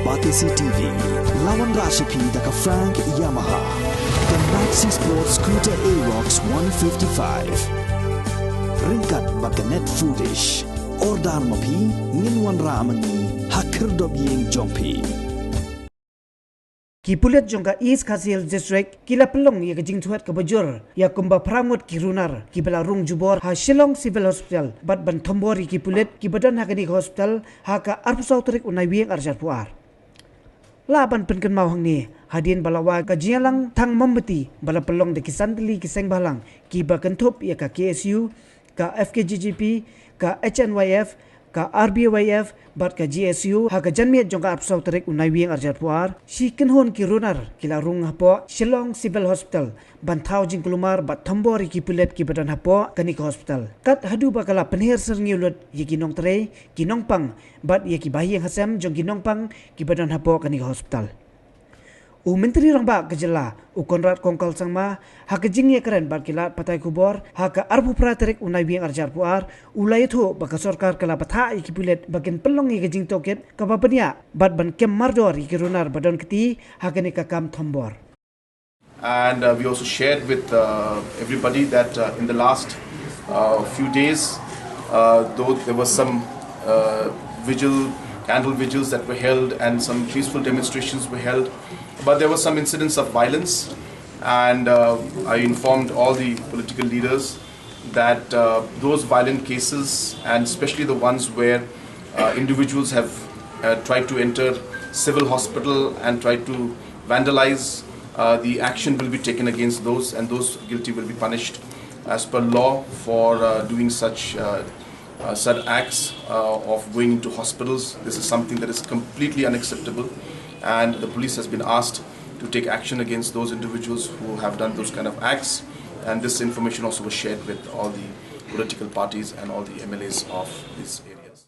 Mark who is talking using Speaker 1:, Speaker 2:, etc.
Speaker 1: Batisi TV, lawan Rashipi daka Frank Yamaha, the Maxi Sports Scooter Arox 155. Ringkat baka net foodish, ordar mapi, nginwan ramani, hakir dobyeng jompi.
Speaker 2: Ki Pulit jongka East Khasil District kila pelong ya kejing Thwet ke bajur ya kumba perangut ki Runar ki bela rung jubor ha Shillong Civil Hospital bat ban Thombor ki Pulit ki badan ha kani hospital ha ka arpusau terik unai wieng arjat puar laban penken mau hang ni hadin balawa ka jialang thang membeti bala pelong de kisantli ki seng balang ki ba kentup ya ka KSU ka FKGGP ka HNYF ka RBYF bat ka GSU ha ka janmiat jongka arpusau terik unai wieng arjat puar si kenhon ki Runar kila rung hapo Shillong Civil Hospital bantau jing kelumar bat Thombor ki Pulit ki badan hapo kani ka hospital kat hadu bakala penher serniulut ye ki nong tre ki nong pang bat ye ki bahi hasam jong ki nong pang ki badan hapo kani ka hospital u menteri rang ba kejela u konrad kongkal sangma ha kejing ye keren bat kilat patai kubor ha ka arbu praterik unai wieng arjar puar ulai tho baka sarkar kala patha ki Pulit bagen pelong ye kejing toket ka babania bat ban kem mardor ki Runar badan keti ha kani ka kam Thombor.
Speaker 3: And we also shared with everybody that in the last few days, though there was some candle vigils that were held and some peaceful demonstrations were held, but there were some incidents of violence, and I informed all the political leaders that those violent cases, and especially the ones where individuals have tried to enter civil hospital and tried to vandalize, the action will be taken against those, and those guilty will be punished as per law for doing such acts of going into hospitals. This is something that is completely unacceptable, and the police has been asked to take action against those individuals who have done those kind of acts, and this information also was shared with all the political parties and all the MLAs of these areas.